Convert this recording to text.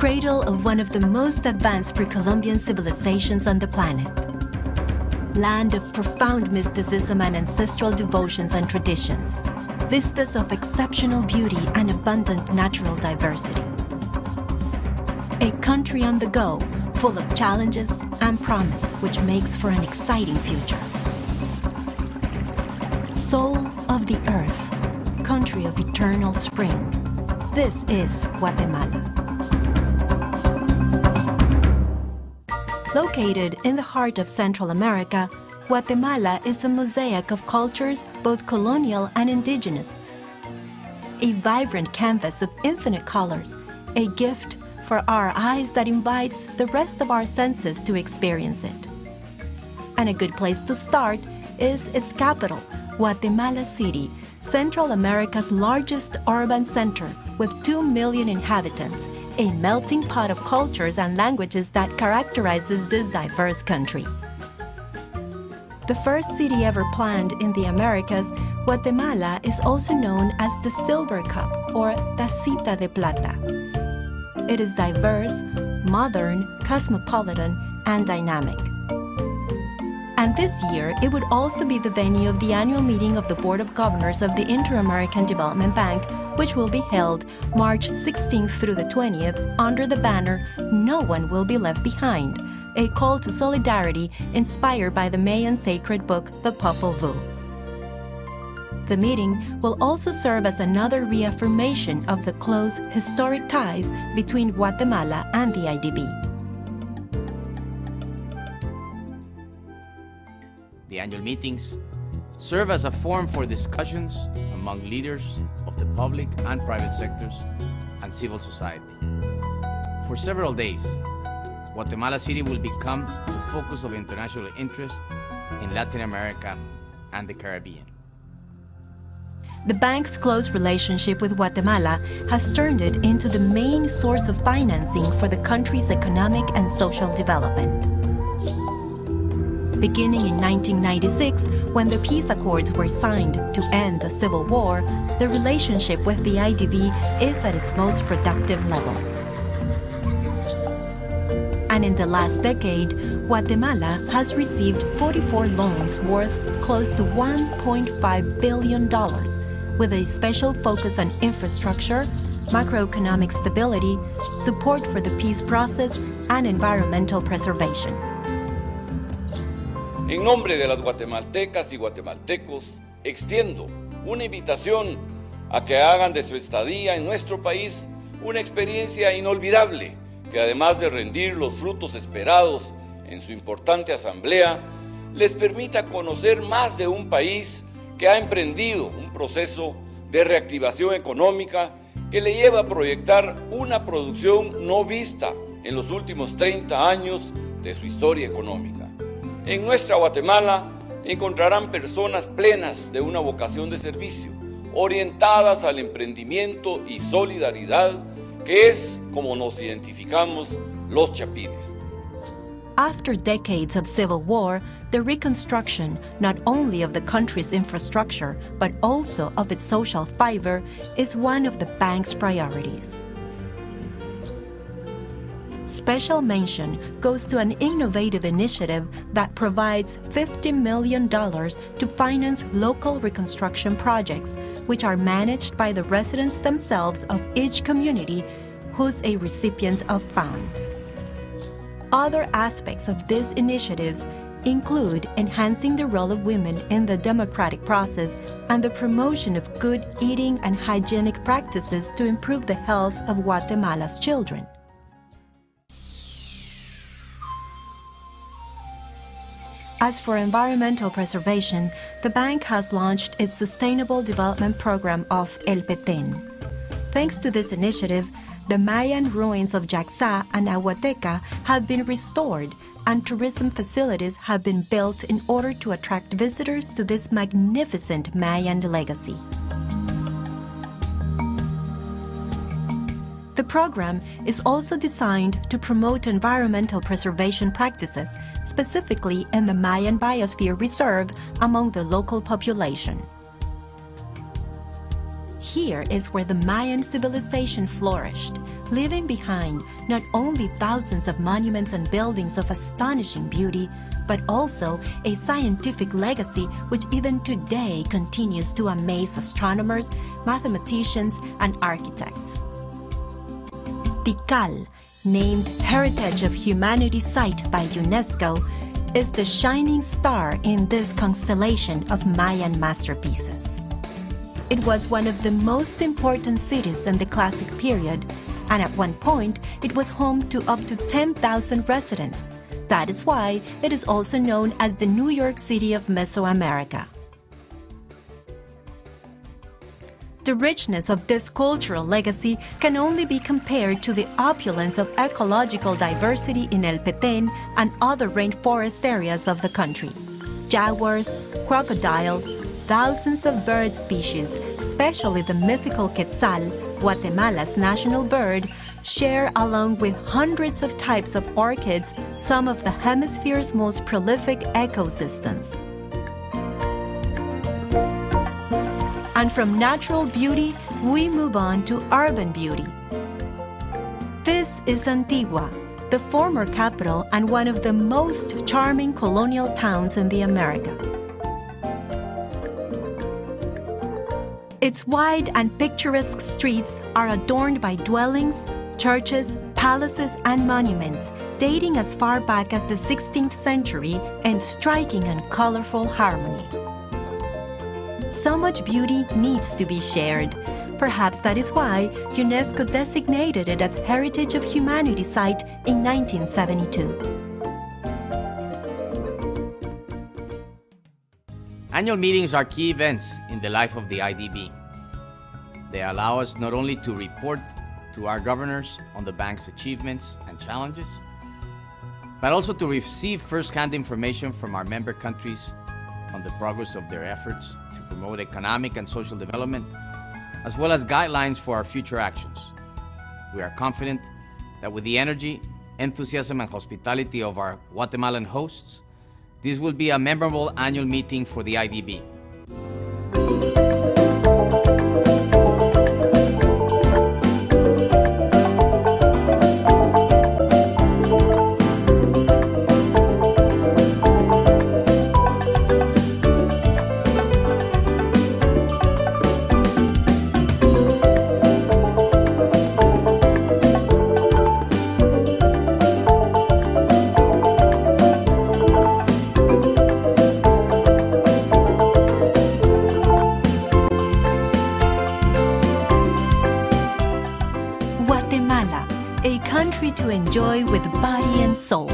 cradle of one of the most advanced pre-Columbian civilizations on the planet. Land of profound mysticism and ancestral devotions and traditions. Vistas of exceptional beauty and abundant natural diversity. A country on the go, full of challenges and promise, which makes for an exciting future. Soul of the earth, country of eternal spring. This is Guatemala. Located in the heart of Central America, Guatemala is a mosaic of cultures, both colonial and indigenous. A vibrant canvas of infinite colors, a gift for our eyes that invites the rest of our senses to experience it. And a good place to start is its capital, Guatemala City, Central America's largest urban center with 2 million inhabitants, a melting pot of cultures and languages that characterizes this diverse country. The first city ever planned in the Americas, Guatemala is also known as the Silver Cup or Tacita de Plata. It is diverse, modern, cosmopolitan, and dynamic. And this year, it would also be the venue of the annual meeting of the Board of Governors of the Inter-American Development Bank, which will be held March 16th through the 20th under the banner "No One Will Be Left Behind," a call to solidarity inspired by the Mayan sacred book, the Popol Vuh. The meeting will also serve as another reaffirmation of the close historic ties between Guatemala and the IDB. The annual meetings serve as a forum for discussions among leaders of the public and private sectors and civil society. For several days, Guatemala City will become the focus of international interest in Latin America and the Caribbean. The bank's close relationship with Guatemala has turned it into the main source of financing for the country's economic and social development. Beginning in 1996, when the peace accords were signed to end the Civil War, the relationship with the IDB is at its most productive level. And in the last decade, Guatemala has received 44 loans worth close to $1.5 billion, with a special focus on infrastructure, macroeconomic stability, support for the peace process, and environmental preservation. En nombre de las guatemaltecas y guatemaltecos, extiendo una invitación a que hagan de su estadía en nuestro país una experiencia inolvidable que, además de rendir los frutos esperados en su importante asamblea, les permita conocer más de un país que ha emprendido un proceso de reactivación económica que le lleva a proyectar una producción no vista en los últimos 30 años de su historia económica. En nuestra Guatemala encontrarán personas plenas de una vocación de servicio, orientadas al emprendimiento y solidaridad, que es como nos identificamos los chapines. After decades of civil war, the reconstruction not only of the country's infrastructure, but also of its social fiber, is one of the bank's priorities. Special mention goes to an innovative initiative that provides $50 million to finance local reconstruction projects, which are managed by the residents themselves of each community who's a recipient of funds. Other aspects of these initiatives include enhancing the role of women in the democratic process and the promotion of good eating and hygienic practices to improve the health of Guatemala's children. As for environmental preservation, the bank has launched its Sustainable Development Program of El Petén. Thanks to this initiative, the Mayan ruins of Jaxa and Aguateca have been restored, and tourism facilities have been built in order to attract visitors to this magnificent Mayan legacy. The program is also designed to promote environmental preservation practices, specifically in the Mayan Biosphere Reserve among the local population. Here is where the Mayan civilization flourished, leaving behind not only thousands of monuments and buildings of astonishing beauty, but also a scientific legacy which even today continues to amaze astronomers, mathematicians, and architects. Tikal, named Heritage of Humanity Site by UNESCO, is the shining star in this constellation of Mayan masterpieces. It was one of the most important cities in the Classic period, and at one point it was home to up to 10,000 residents. That is why it is also known as the New York City of Mesoamerica. The richness of this cultural legacy can only be compared to the opulence of ecological diversity in El Petén and other rainforest areas of the country. Jaguars, crocodiles, thousands of bird species, especially the mythical quetzal, Guatemala's national bird, share along with hundreds of types of orchids some of the hemisphere's most prolific ecosystems. And from natural beauty, we move on to urban beauty. This is Antigua, the former capital and one of the most charming colonial towns in the Americas. Its wide and picturesque streets are adorned by dwellings, churches, palaces, and monuments dating as far back as the 16th century in striking and colorful harmony. So much beauty needs to be shared. Perhaps that is why UNESCO designated it as Heritage of Humanity Site in 1972. Annual meetings are key events in the life of the IDB. They allow us not only to report to our governors on the bank's achievements and challenges, but also to receive first-hand information from our member countries on the progress of their efforts to promote economic and social development, as well as guidelines for our future actions. We are confident that with the energy, enthusiasm, and hospitality of our Guatemalan hosts, this will be a memorable annual meeting for the IDB. Guatemala, a country to enjoy with body and soul.